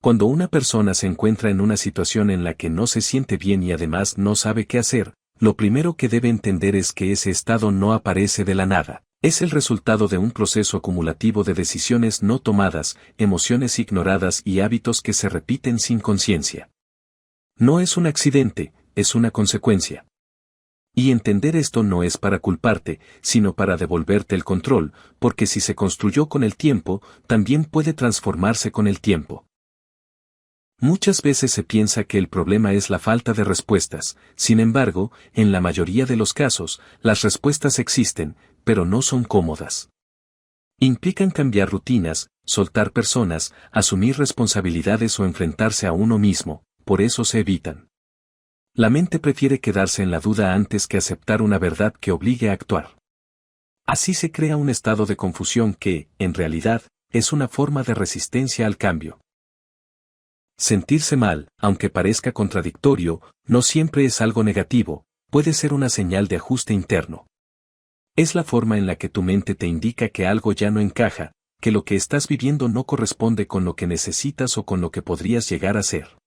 Cuando una persona se encuentra en una situación en la que no se siente bien y además no sabe qué hacer, lo primero que debe entender es que ese estado no aparece de la nada. Es el resultado de un proceso acumulativo de decisiones no tomadas, emociones ignoradas y hábitos que se repiten sin conciencia. No es un accidente, es una consecuencia. Y entender esto no es para culparte, sino para devolverte el control, porque si se construyó con el tiempo, también puede transformarse con el tiempo. Muchas veces se piensa que el problema es la falta de respuestas, sin embargo, en la mayoría de los casos, las respuestas existen, pero no son cómodas. Implican cambiar rutinas, soltar personas, asumir responsabilidades o enfrentarse a uno mismo, por eso se evitan. La mente prefiere quedarse en la duda antes que aceptar una verdad que obligue a actuar. Así se crea un estado de confusión que, en realidad, es una forma de resistencia al cambio. Sentirse mal, aunque parezca contradictorio, no siempre es algo negativo, puede ser una señal de ajuste interno. Es la forma en la que tu mente te indica que algo ya no encaja, que lo que estás viviendo no corresponde con lo que necesitas o con lo que podrías llegar a ser.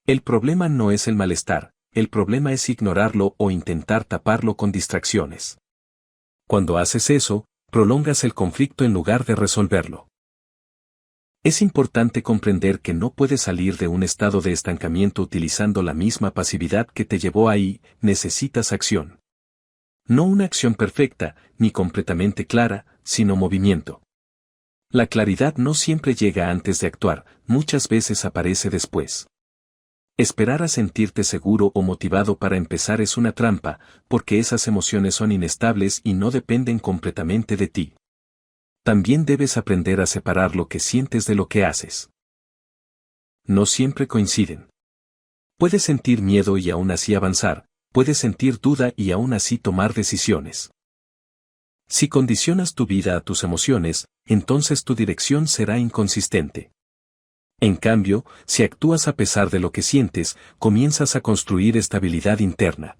El problema no es el malestar, el problema es ignorarlo o intentar taparlo con distracciones. Cuando haces eso, prolongas el conflicto en lugar de resolverlo. Es importante comprender que no puedes salir de un estado de estancamiento utilizando la misma pasividad que te llevó ahí, necesitas acción. No una acción perfecta, ni completamente clara, sino movimiento. La claridad no siempre llega antes de actuar, muchas veces aparece después. Esperar a sentirte seguro o motivado para empezar es una trampa, porque esas emociones son inestables y no dependen completamente de ti. También debes aprender a separar lo que sientes de lo que haces. No siempre coinciden. Puedes sentir miedo y aún así avanzar, puedes sentir duda y aún así tomar decisiones. Si condicionas tu vida a tus emociones, entonces tu dirección será inconsistente. En cambio, si actúas a pesar de lo que sientes, comienzas a construir estabilidad interna.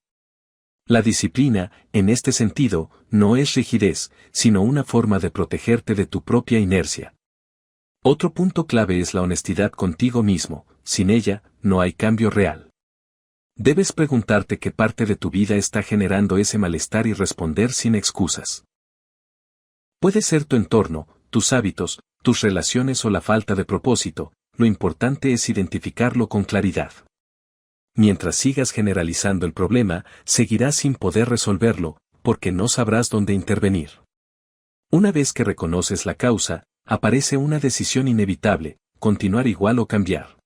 La disciplina, en este sentido, no es rigidez, sino una forma de protegerte de tu propia inercia. Otro punto clave es la honestidad contigo mismo, sin ella, no hay cambio real. Debes preguntarte qué parte de tu vida está generando ese malestar y responder sin excusas. Puede ser tu entorno, tus hábitos, tus relaciones o la falta de propósito, lo importante es identificarlo con claridad. Mientras sigas generalizando el problema, seguirás sin poder resolverlo, porque no sabrás dónde intervenir. Una vez que reconoces la causa, aparece una decisión inevitable, continuar igual o cambiar.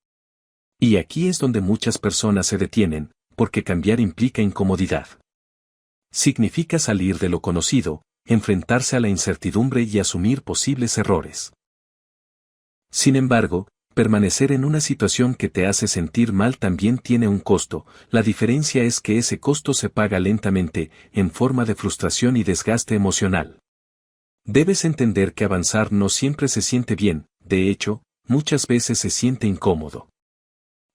Y aquí es donde muchas personas se detienen, porque cambiar implica incomodidad. Significa salir de lo conocido, enfrentarse a la incertidumbre y asumir posibles errores. Sin embargo, permanecer en una situación que te hace sentir mal también tiene un costo, la diferencia es que ese costo se paga lentamente, en forma de frustración y desgaste emocional. Debes entender que avanzar no siempre se siente bien, de hecho, muchas veces se siente incómodo.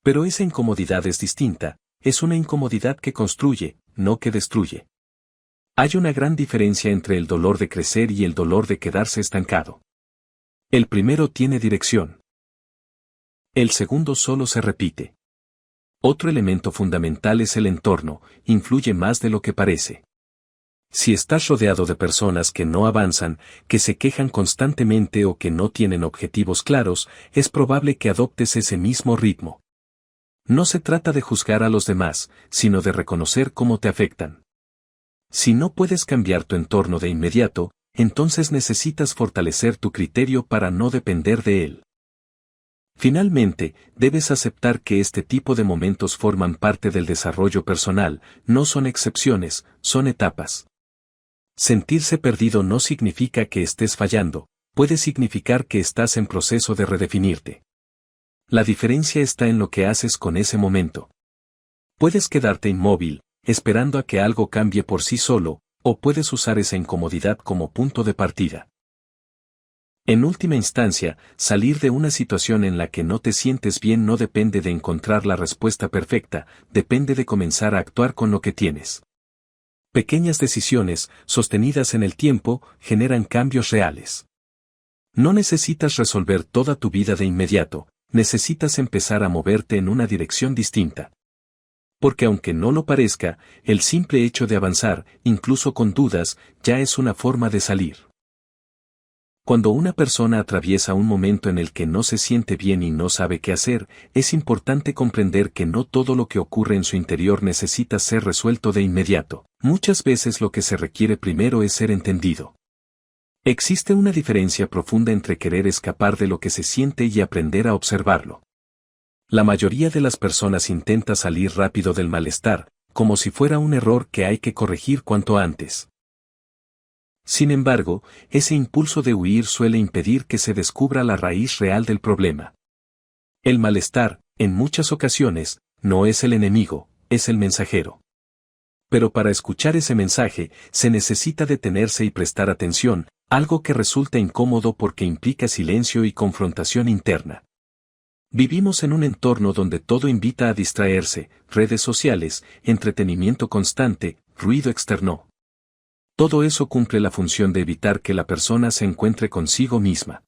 Pero esa incomodidad es distinta, es una incomodidad que construye, no que destruye. Hay una gran diferencia entre el dolor de crecer y el dolor de quedarse estancado. El primero tiene dirección. El segundo solo se repite. Otro elemento fundamental es el entorno, influye más de lo que parece. Si estás rodeado de personas que no avanzan, que se quejan constantemente o que no tienen objetivos claros, es probable que adoptes ese mismo ritmo. No se trata de juzgar a los demás, sino de reconocer cómo te afectan. Si no puedes cambiar tu entorno de inmediato, entonces necesitas fortalecer tu criterio para no depender de él. Finalmente, debes aceptar que este tipo de momentos forman parte del desarrollo personal, no son excepciones, son etapas. Sentirse perdido no significa que estés fallando, puede significar que estás en proceso de redefinirte. La diferencia está en lo que haces con ese momento. Puedes quedarte inmóvil, esperando a que algo cambie por sí solo, o puedes usar esa incomodidad como punto de partida. En última instancia, salir de una situación en la que no te sientes bien no depende de encontrar la respuesta perfecta, depende de comenzar a actuar con lo que tienes. Pequeñas decisiones, sostenidas en el tiempo, generan cambios reales. No necesitas resolver toda tu vida de inmediato, necesitas empezar a moverte en una dirección distinta. Porque aunque no lo parezca, el simple hecho de avanzar, incluso con dudas, ya es una forma de salir. Cuando una persona atraviesa un momento en el que no se siente bien y no sabe qué hacer, es importante comprender que no todo lo que ocurre en su interior necesita ser resuelto de inmediato. Muchas veces lo que se requiere primero es ser entendido. Existe una diferencia profunda entre querer escapar de lo que se siente y aprender a observarlo. La mayoría de las personas intenta salir rápido del malestar, como si fuera un error que hay que corregir cuanto antes. Sin embargo, ese impulso de huir suele impedir que se descubra la raíz real del problema. El malestar, en muchas ocasiones, no es el enemigo, es el mensajero. Pero para escuchar ese mensaje, se necesita detenerse y prestar atención, algo que resulta incómodo porque implica silencio y confrontación interna. Vivimos en un entorno donde todo invita a distraerse, redes sociales, entretenimiento constante, ruido externo. Todo eso cumple la función de evitar que la persona se encuentre consigo misma.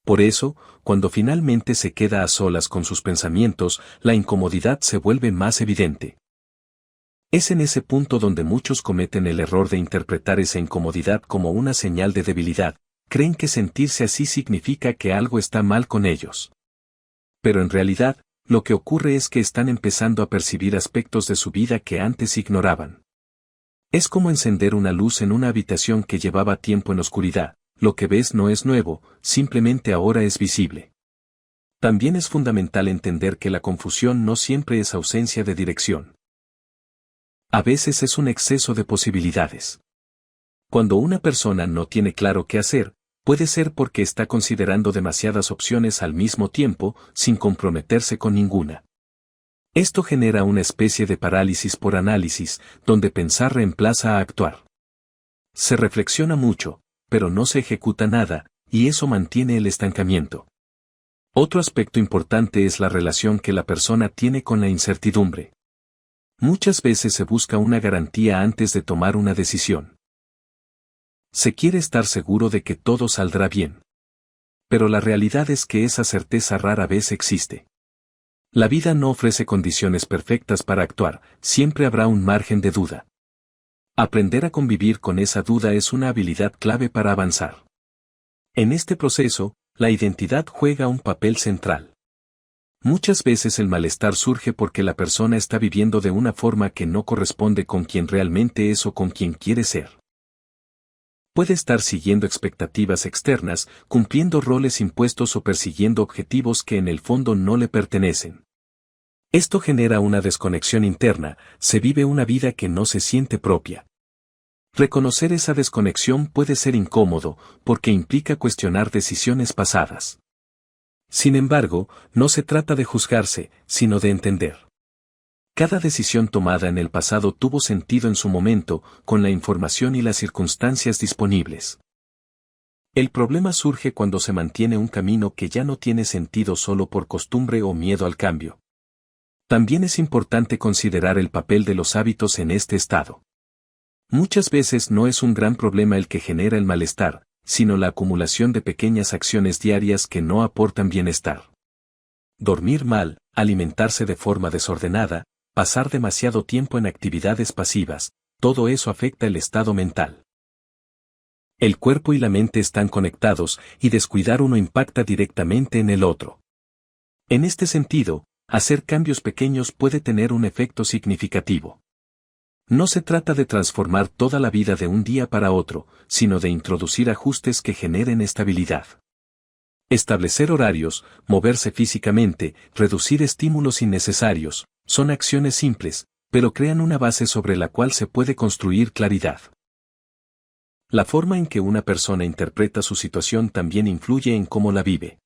Por eso, cuando finalmente se queda a solas con sus pensamientos, la incomodidad se vuelve más evidente. Es en ese punto donde muchos cometen el error de interpretar esa incomodidad como una señal de debilidad, creen que sentirse así significa que algo está mal con ellos. Pero en realidad, lo que ocurre es que están empezando a percibir aspectos de su vida que antes ignoraban. Es como encender una luz en una habitación que llevaba tiempo en oscuridad, lo que ves no es nuevo, simplemente ahora es visible. También es fundamental entender que la confusión no siempre es ausencia de dirección. A veces es un exceso de posibilidades. Cuando una persona no tiene claro qué hacer, puede ser porque está considerando demasiadas opciones al mismo tiempo, sin comprometerse con ninguna. Esto genera una especie de parálisis por análisis, donde pensar reemplaza a actuar. Se reflexiona mucho, pero no se ejecuta nada, y eso mantiene el estancamiento. Otro aspecto importante es la relación que la persona tiene con la incertidumbre. Muchas veces se busca una garantía antes de tomar una decisión. Se quiere estar seguro de que todo saldrá bien. Pero la realidad es que esa certeza rara vez existe. La vida no ofrece condiciones perfectas para actuar, siempre habrá un margen de duda. Aprender a convivir con esa duda es una habilidad clave para avanzar. En este proceso, la identidad juega un papel central. Muchas veces el malestar surge porque la persona está viviendo de una forma que no corresponde con quien realmente es o con quien quiere ser. Puede estar siguiendo expectativas externas, cumpliendo roles impuestos o persiguiendo objetivos que en el fondo no le pertenecen. Esto genera una desconexión interna, se vive una vida que no se siente propia. Reconocer esa desconexión puede ser incómodo, porque implica cuestionar decisiones pasadas. Sin embargo, no se trata de juzgarse, sino de entender. Cada decisión tomada en el pasado tuvo sentido en su momento, con la información y las circunstancias disponibles. El problema surge cuando se mantiene un camino que ya no tiene sentido solo por costumbre o miedo al cambio. También es importante considerar el papel de los hábitos en este estado. Muchas veces no es un gran problema el que genera el malestar, sino la acumulación de pequeñas acciones diarias que no aportan bienestar. Dormir mal, alimentarse de forma desordenada, pasar demasiado tiempo en actividades pasivas, todo eso afecta el estado mental. El cuerpo y la mente están conectados y descuidar uno impacta directamente en el otro. En este sentido, hacer cambios pequeños puede tener un efecto significativo. No se trata de transformar toda la vida de un día para otro, sino de introducir ajustes que generen estabilidad. Establecer horarios, moverse físicamente, reducir estímulos innecesarios, son acciones simples, pero crean una base sobre la cual se puede construir claridad. La forma en que una persona interpreta su situación también influye en cómo la vive.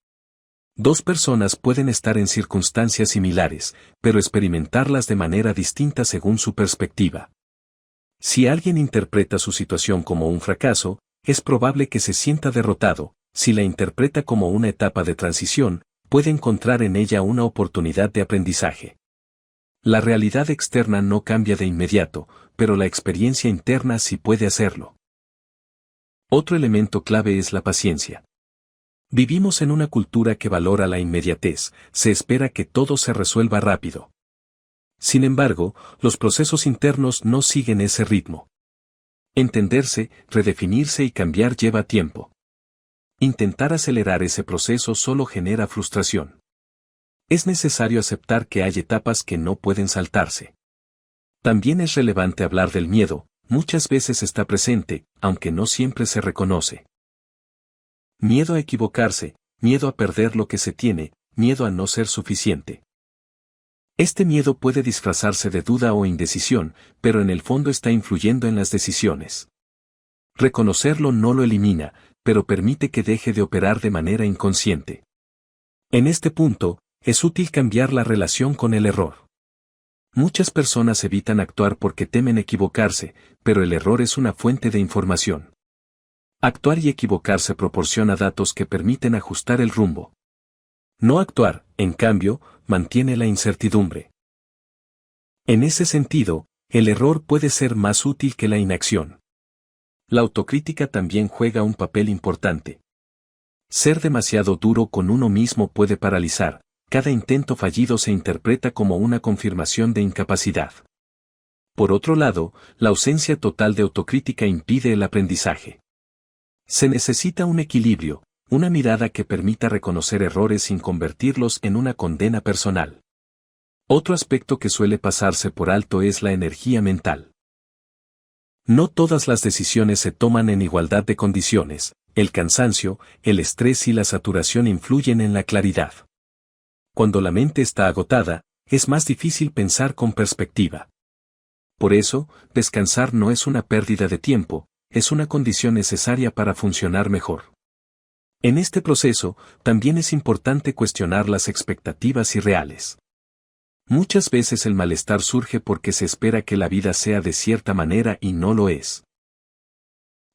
Dos personas pueden estar en circunstancias similares, pero experimentarlas de manera distinta según su perspectiva. Si alguien interpreta su situación como un fracaso, es probable que se sienta derrotado. Si la interpreta como una etapa de transición, puede encontrar en ella una oportunidad de aprendizaje. La realidad externa no cambia de inmediato, pero la experiencia interna sí puede hacerlo. Otro elemento clave es la paciencia. Vivimos en una cultura que valora la inmediatez, se espera que todo se resuelva rápido. Sin embargo, los procesos internos no siguen ese ritmo. Entenderse, redefinirse y cambiar lleva tiempo. Intentar acelerar ese proceso solo genera frustración. Es necesario aceptar que hay etapas que no pueden saltarse. También es relevante hablar del miedo, muchas veces está presente, aunque no siempre se reconoce. Miedo a equivocarse, miedo a perder lo que se tiene, miedo a no ser suficiente. Este miedo puede disfrazarse de duda o indecisión, pero en el fondo está influyendo en las decisiones. Reconocerlo no lo elimina, pero permite que deje de operar de manera inconsciente. En este punto, es útil cambiar la relación con el error. Muchas personas evitan actuar porque temen equivocarse, pero el error es una fuente de información. Actuar y equivocarse proporciona datos que permiten ajustar el rumbo. No actuar, en cambio, mantiene la incertidumbre. En ese sentido, el error puede ser más útil que la inacción. La autocrítica también juega un papel importante. Ser demasiado duro con uno mismo puede paralizar, cada intento fallido se interpreta como una confirmación de incapacidad. Por otro lado, la ausencia total de autocrítica impide el aprendizaje. Se necesita un equilibrio, una mirada que permita reconocer errores sin convertirlos en una condena personal. Otro aspecto que suele pasarse por alto es la energía mental. No todas las decisiones se toman en igualdad de condiciones, el cansancio, el estrés y la saturación influyen en la claridad. Cuando la mente está agotada, es más difícil pensar con perspectiva. Por eso, descansar no es una pérdida de tiempo, es una condición necesaria para funcionar mejor. En este proceso, también es importante cuestionar las expectativas irreales. Muchas veces el malestar surge porque se espera que la vida sea de cierta manera y no lo es.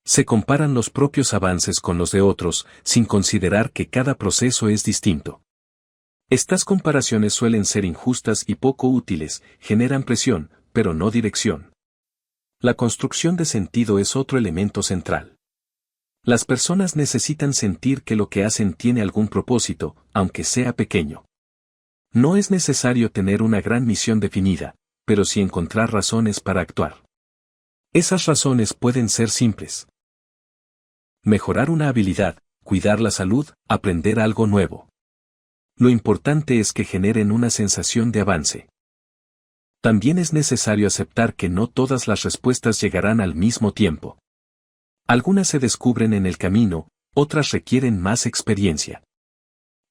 Se comparan los propios avances con los de otros, sin considerar que cada proceso es distinto. Estas comparaciones suelen ser injustas y poco útiles, generan presión, pero no dirección. La construcción de sentido es otro elemento central. Las personas necesitan sentir que lo que hacen tiene algún propósito, aunque sea pequeño. No es necesario tener una gran misión definida, pero sí encontrar razones para actuar. Esas razones pueden ser simples. Mejorar una habilidad, cuidar la salud, aprender algo nuevo. Lo importante es que generen una sensación de avance. También es necesario aceptar que no todas las respuestas llegarán al mismo tiempo. Algunas se descubren en el camino, otras requieren más experiencia.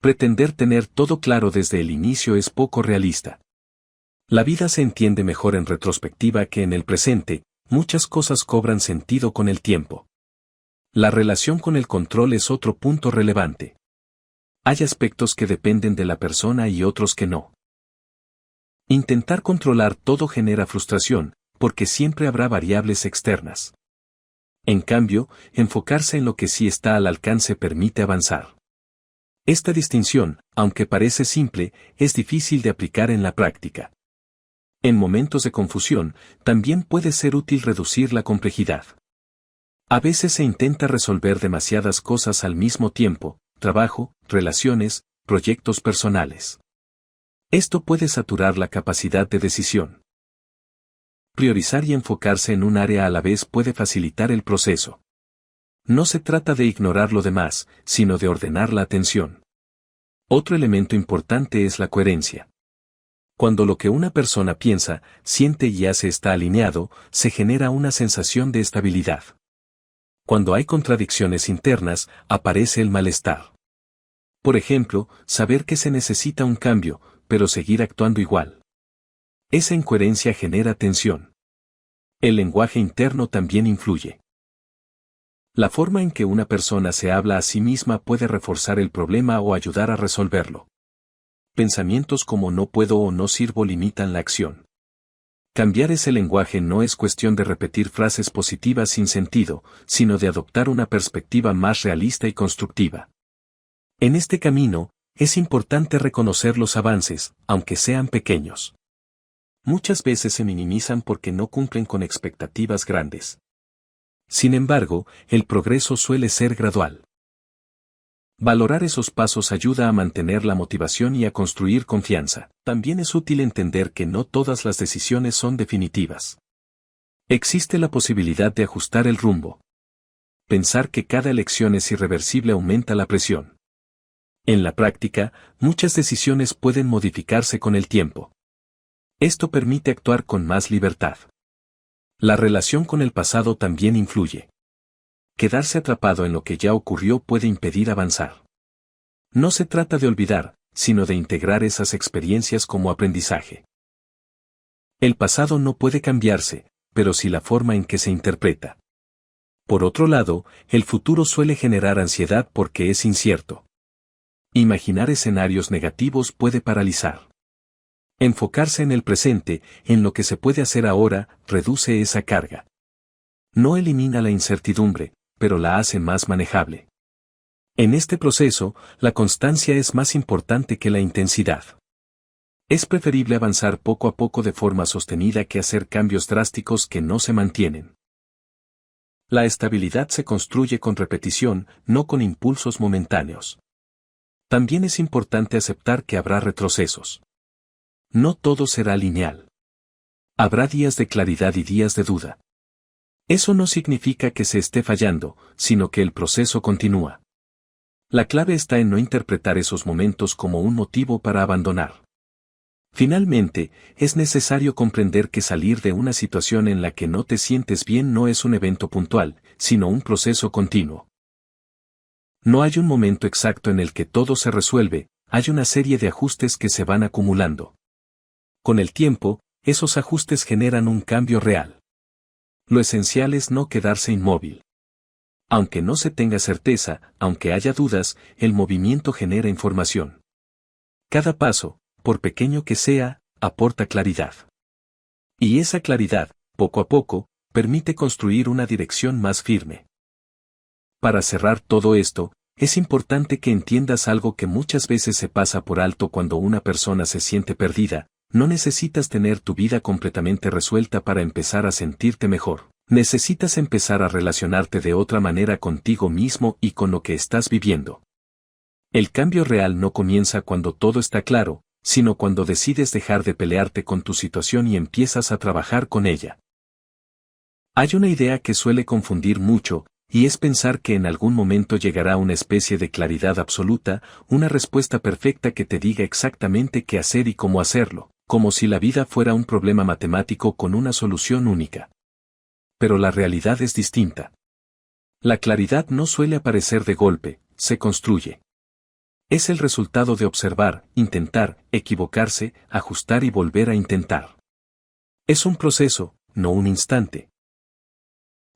Pretender tener todo claro desde el inicio es poco realista. La vida se entiende mejor en retrospectiva que en el presente, muchas cosas cobran sentido con el tiempo. La relación con el control es otro punto relevante. Hay aspectos que dependen de la persona y otros que no. Intentar controlar todo genera frustración, porque siempre habrá variables externas. En cambio, enfocarse en lo que sí está al alcance permite avanzar. Esta distinción, aunque parece simple, es difícil de aplicar en la práctica. En momentos de confusión, también puede ser útil reducir la complejidad. A veces se intenta resolver demasiadas cosas al mismo tiempo, trabajo, relaciones, proyectos personales. Esto puede saturar la capacidad de decisión. Priorizar y enfocarse en un área a la vez puede facilitar el proceso. No se trata de ignorar lo demás, sino de ordenar la atención. Otro elemento importante es la coherencia. Cuando lo que una persona piensa, siente y hace está alineado, se genera una sensación de estabilidad. Cuando hay contradicciones internas, aparece el malestar. Por ejemplo, saber que se necesita un cambio, pero seguir actuando igual. Esa incoherencia genera tensión. El lenguaje interno también influye. La forma en que una persona se habla a sí misma puede reforzar el problema o ayudar a resolverlo. Pensamientos como no puedo o no sirvo limitan la acción. Cambiar ese lenguaje no es cuestión de repetir frases positivas sin sentido, sino de adoptar una perspectiva más realista y constructiva. En este camino, es importante reconocer los avances, aunque sean pequeños. Muchas veces se minimizan porque no cumplen con expectativas grandes. Sin embargo, el progreso suele ser gradual. Valorar esos pasos ayuda a mantener la motivación y a construir confianza. También es útil entender que no todas las decisiones son definitivas. Existe la posibilidad de ajustar el rumbo. Pensar que cada elección es irreversible aumenta la presión. En la práctica, muchas decisiones pueden modificarse con el tiempo. Esto permite actuar con más libertad. La relación con el pasado también influye. Quedarse atrapado en lo que ya ocurrió puede impedir avanzar. No se trata de olvidar, sino de integrar esas experiencias como aprendizaje. El pasado no puede cambiarse, pero sí la forma en que se interpreta. Por otro lado, el futuro suele generar ansiedad porque es incierto. Imaginar escenarios negativos puede paralizar. Enfocarse en el presente, en lo que se puede hacer ahora, reduce esa carga. No elimina la incertidumbre, pero la hace más manejable. En este proceso, la constancia es más importante que la intensidad. Es preferible avanzar poco a poco de forma sostenida que hacer cambios drásticos que no se mantienen. La estabilidad se construye con repetición, no con impulsos momentáneos. También es importante aceptar que habrá retrocesos. No todo será lineal. Habrá días de claridad y días de duda. Eso no significa que se esté fallando, sino que el proceso continúa. La clave está en no interpretar esos momentos como un motivo para abandonar. Finalmente, es necesario comprender que salir de una situación en la que no te sientes bien no es un evento puntual, sino un proceso continuo. No hay un momento exacto en el que todo se resuelve, hay una serie de ajustes que se van acumulando. Con el tiempo, esos ajustes generan un cambio real. Lo esencial es no quedarse inmóvil. Aunque no se tenga certeza, aunque haya dudas, el movimiento genera información. Cada paso, por pequeño que sea, aporta claridad. Y esa claridad, poco a poco, permite construir una dirección más firme. Para cerrar todo esto, es importante que entiendas algo que muchas veces se pasa por alto cuando una persona se siente perdida. No necesitas tener tu vida completamente resuelta para empezar a sentirte mejor. Necesitas empezar a relacionarte de otra manera contigo mismo y con lo que estás viviendo. El cambio real no comienza cuando todo está claro, sino cuando decides dejar de pelearte con tu situación y empiezas a trabajar con ella. Hay una idea que suele confundir mucho, y es pensar que en algún momento llegará una especie de claridad absoluta, una respuesta perfecta que te diga exactamente qué hacer y cómo hacerlo, como si la vida fuera un problema matemático con una solución única. Pero la realidad es distinta. La claridad no suele aparecer de golpe, se construye. Es el resultado de observar, intentar, equivocarse, ajustar y volver a intentar. Es un proceso, no un instante.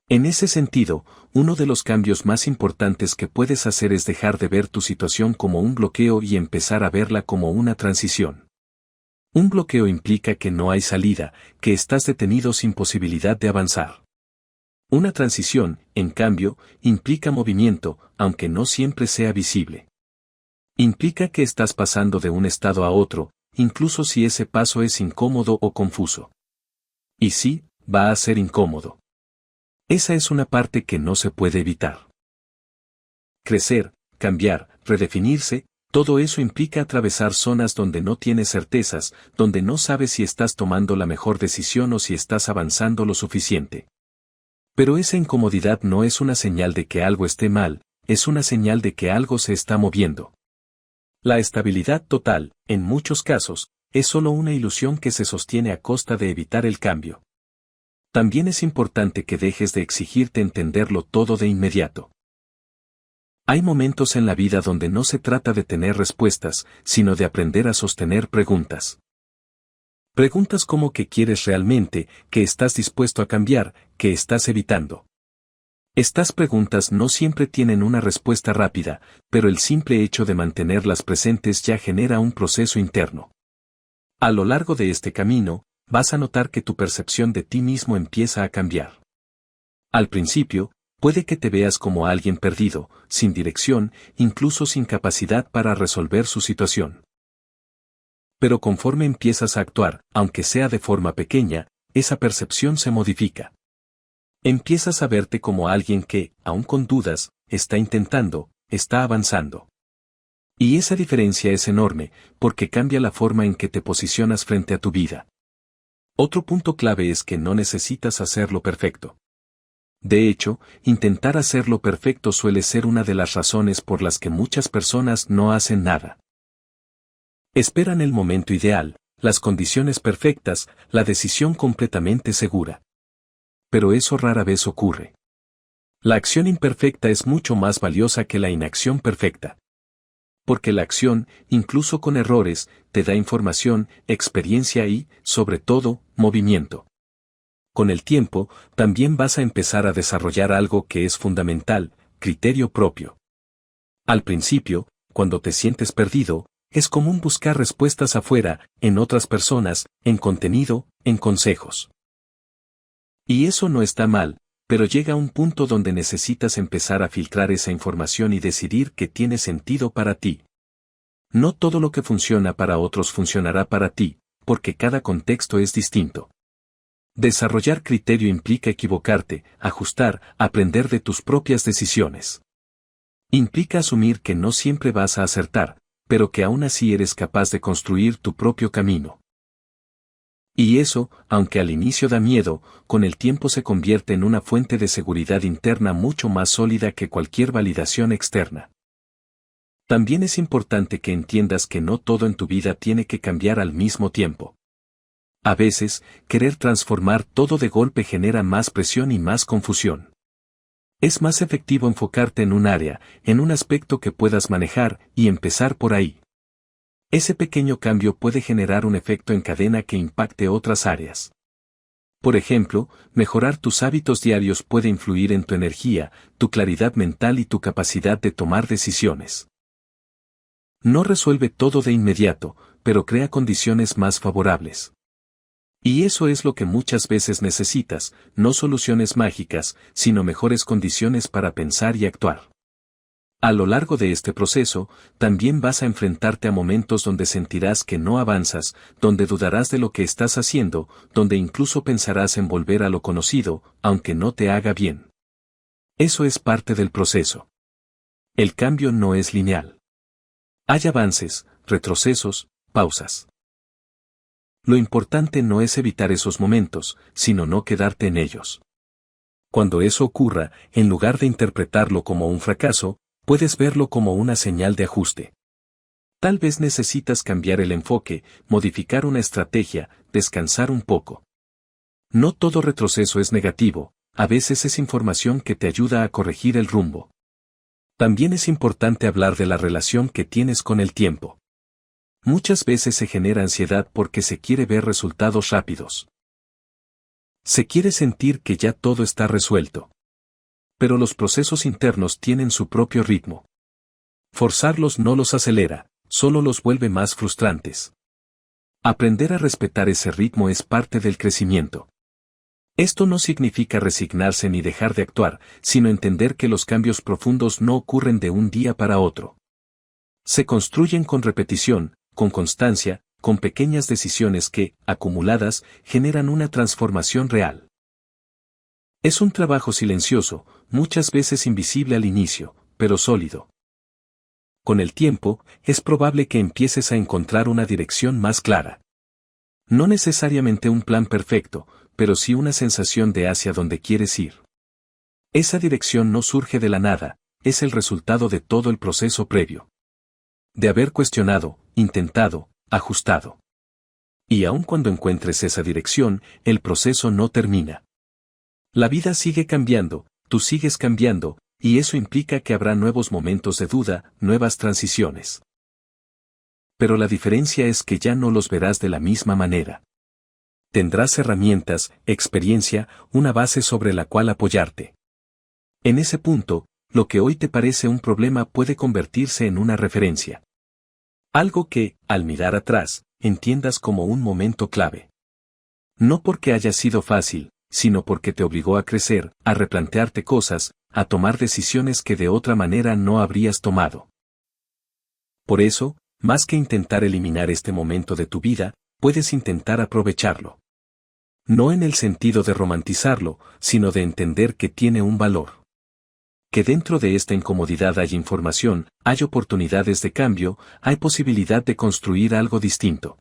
En ese sentido, uno de los cambios más importantes que puedes hacer es dejar de ver tu situación como un bloqueo y empezar a verla como una transición. Un bloqueo implica que no hay salida, que estás detenido sin posibilidad de avanzar. Una transición, en cambio, implica movimiento, aunque no siempre sea visible. Implica que estás pasando de un estado a otro, incluso si ese paso es incómodo o confuso. Y sí, va a ser incómodo. Esa es una parte que no se puede evitar. Crecer, cambiar, redefinirse, todo eso implica atravesar zonas donde no tienes certezas, donde no sabes si estás tomando la mejor decisión o si estás avanzando lo suficiente. Pero esa incomodidad no es una señal de que algo esté mal, es una señal de que algo se está moviendo. La estabilidad total, en muchos casos, es solo una ilusión que se sostiene a costa de evitar el cambio. También es importante que dejes de exigirte entenderlo todo de inmediato. Hay momentos en la vida donde no se trata de tener respuestas, sino de aprender a sostener preguntas. Preguntas como qué quieres realmente, qué estás dispuesto a cambiar, qué estás evitando. Estas preguntas no siempre tienen una respuesta rápida, pero el simple hecho de mantenerlas presentes ya genera un proceso interno. A lo largo de este camino, vas a notar que tu percepción de ti mismo empieza a cambiar. Al principio, puede que te veas como alguien perdido, sin dirección, incluso sin capacidad para resolver su situación. Pero conforme empiezas a actuar, aunque sea de forma pequeña, esa percepción se modifica. Empiezas a verte como alguien que, aun con dudas, está intentando, está avanzando. Y esa diferencia es enorme, porque cambia la forma en que te posicionas frente a tu vida. Otro punto clave es que no necesitas hacerlo perfecto. De hecho, intentar hacerlo perfecto suele ser una de las razones por las que muchas personas no hacen nada. Esperan el momento ideal, las condiciones perfectas, la decisión completamente segura. Pero eso rara vez ocurre. La acción imperfecta es mucho más valiosa que la inacción perfecta. Porque la acción, incluso con errores, te da información, experiencia y, sobre todo, movimiento. Con el tiempo, también vas a empezar a desarrollar algo que es fundamental, criterio propio. Al principio, cuando te sientes perdido, es común buscar respuestas afuera, en otras personas, en contenido, en consejos. Y eso no está mal, pero llega un punto donde necesitas empezar a filtrar esa información y decidir qué tiene sentido para ti. No todo lo que funciona para otros funcionará para ti, porque cada contexto es distinto. Desarrollar criterio implica equivocarte, ajustar, aprender de tus propias decisiones. Implica asumir que no siempre vas a acertar, pero que aún así eres capaz de construir tu propio camino. Y eso, aunque al inicio da miedo, con el tiempo se convierte en una fuente de seguridad interna mucho más sólida que cualquier validación externa. También es importante que entiendas que no todo en tu vida tiene que cambiar al mismo tiempo. A veces, querer transformar todo de golpe genera más presión y más confusión. Es más efectivo enfocarte en un área, en un aspecto que puedas manejar, y empezar por ahí. Ese pequeño cambio puede generar un efecto en cadena que impacte otras áreas. Por ejemplo, mejorar tus hábitos diarios puede influir en tu energía, tu claridad mental y tu capacidad de tomar decisiones. No resuelve todo de inmediato, pero crea condiciones más favorables. Y eso es lo que muchas veces necesitas, no soluciones mágicas, sino mejores condiciones para pensar y actuar. A lo largo de este proceso, también vas a enfrentarte a momentos donde sentirás que no avanzas, donde dudarás de lo que estás haciendo, donde incluso pensarás en volver a lo conocido, aunque no te haga bien. Eso es parte del proceso. El cambio no es lineal. Hay avances, retrocesos, pausas. Lo importante no es evitar esos momentos, sino no quedarte en ellos. Cuando eso ocurra, en lugar de interpretarlo como un fracaso, puedes verlo como una señal de ajuste. Tal vez necesitas cambiar el enfoque, modificar una estrategia, descansar un poco. No todo retroceso es negativo, a veces es información que te ayuda a corregir el rumbo. También es importante hablar de la relación que tienes con el tiempo. Muchas veces se genera ansiedad porque se quiere ver resultados rápidos. Se quiere sentir que ya todo está resuelto. Pero los procesos internos tienen su propio ritmo. Forzarlos no los acelera, solo los vuelve más frustrantes. Aprender a respetar ese ritmo es parte del crecimiento. Esto no significa resignarse ni dejar de actuar, sino entender que los cambios profundos no ocurren de un día para otro. Se construyen con repetición, con constancia, con pequeñas decisiones que, acumuladas, generan una transformación real. Es un trabajo silencioso, muchas veces invisible al inicio, pero sólido. Con el tiempo, es probable que empieces a encontrar una dirección más clara. No necesariamente un plan perfecto, pero sí una sensación de hacia dónde quieres ir. Esa dirección no surge de la nada, es el resultado de todo el proceso previo. De haber cuestionado, intentado, ajustado. Y aun cuando encuentres esa dirección, el proceso no termina. La vida sigue cambiando, tú sigues cambiando, y eso implica que habrá nuevos momentos de duda, nuevas transiciones. Pero la diferencia es que ya no los verás de la misma manera. Tendrás herramientas, experiencia, una base sobre la cual apoyarte. En ese punto, lo que hoy te parece un problema puede convertirse en una referencia. Algo que, al mirar atrás, entiendas como un momento clave. No porque haya sido fácil, sino porque te obligó a crecer, a replantearte cosas, a tomar decisiones que de otra manera no habrías tomado. Por eso, más que intentar eliminar este momento de tu vida, puedes intentar aprovecharlo. No en el sentido de romantizarlo, sino de entender que tiene un valor. que dentro de esta incomodidad hay información, hay oportunidades de cambio, hay posibilidad de construir algo distinto.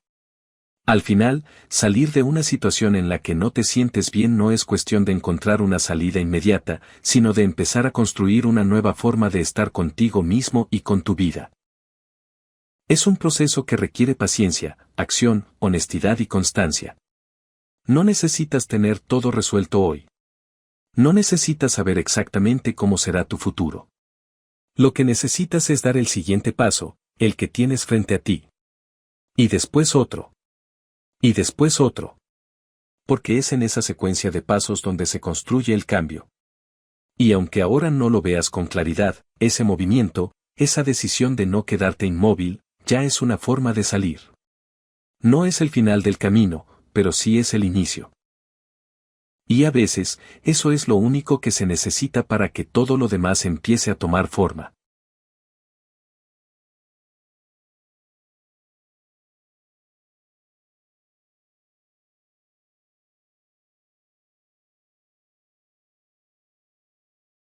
Al final, salir de una situación en la que no te sientes bien no es cuestión de encontrar una salida inmediata, sino de empezar a construir una nueva forma de estar contigo mismo y con tu vida. Es un proceso que requiere paciencia, acción, honestidad y constancia. No necesitas tener todo resuelto hoy. No necesitas saber exactamente cómo será tu futuro. Lo que necesitas es dar el siguiente paso, el que tienes frente a ti. Y después otro. Y después otro. Porque es en esa secuencia de pasos donde se construye el cambio. Y aunque ahora no lo veas con claridad, ese movimiento, esa decisión de no quedarte inmóvil, ya es una forma de salir. No es el final del camino, pero sí es el inicio. Y a veces, eso es lo único que se necesita para que todo lo demás empiece a tomar forma.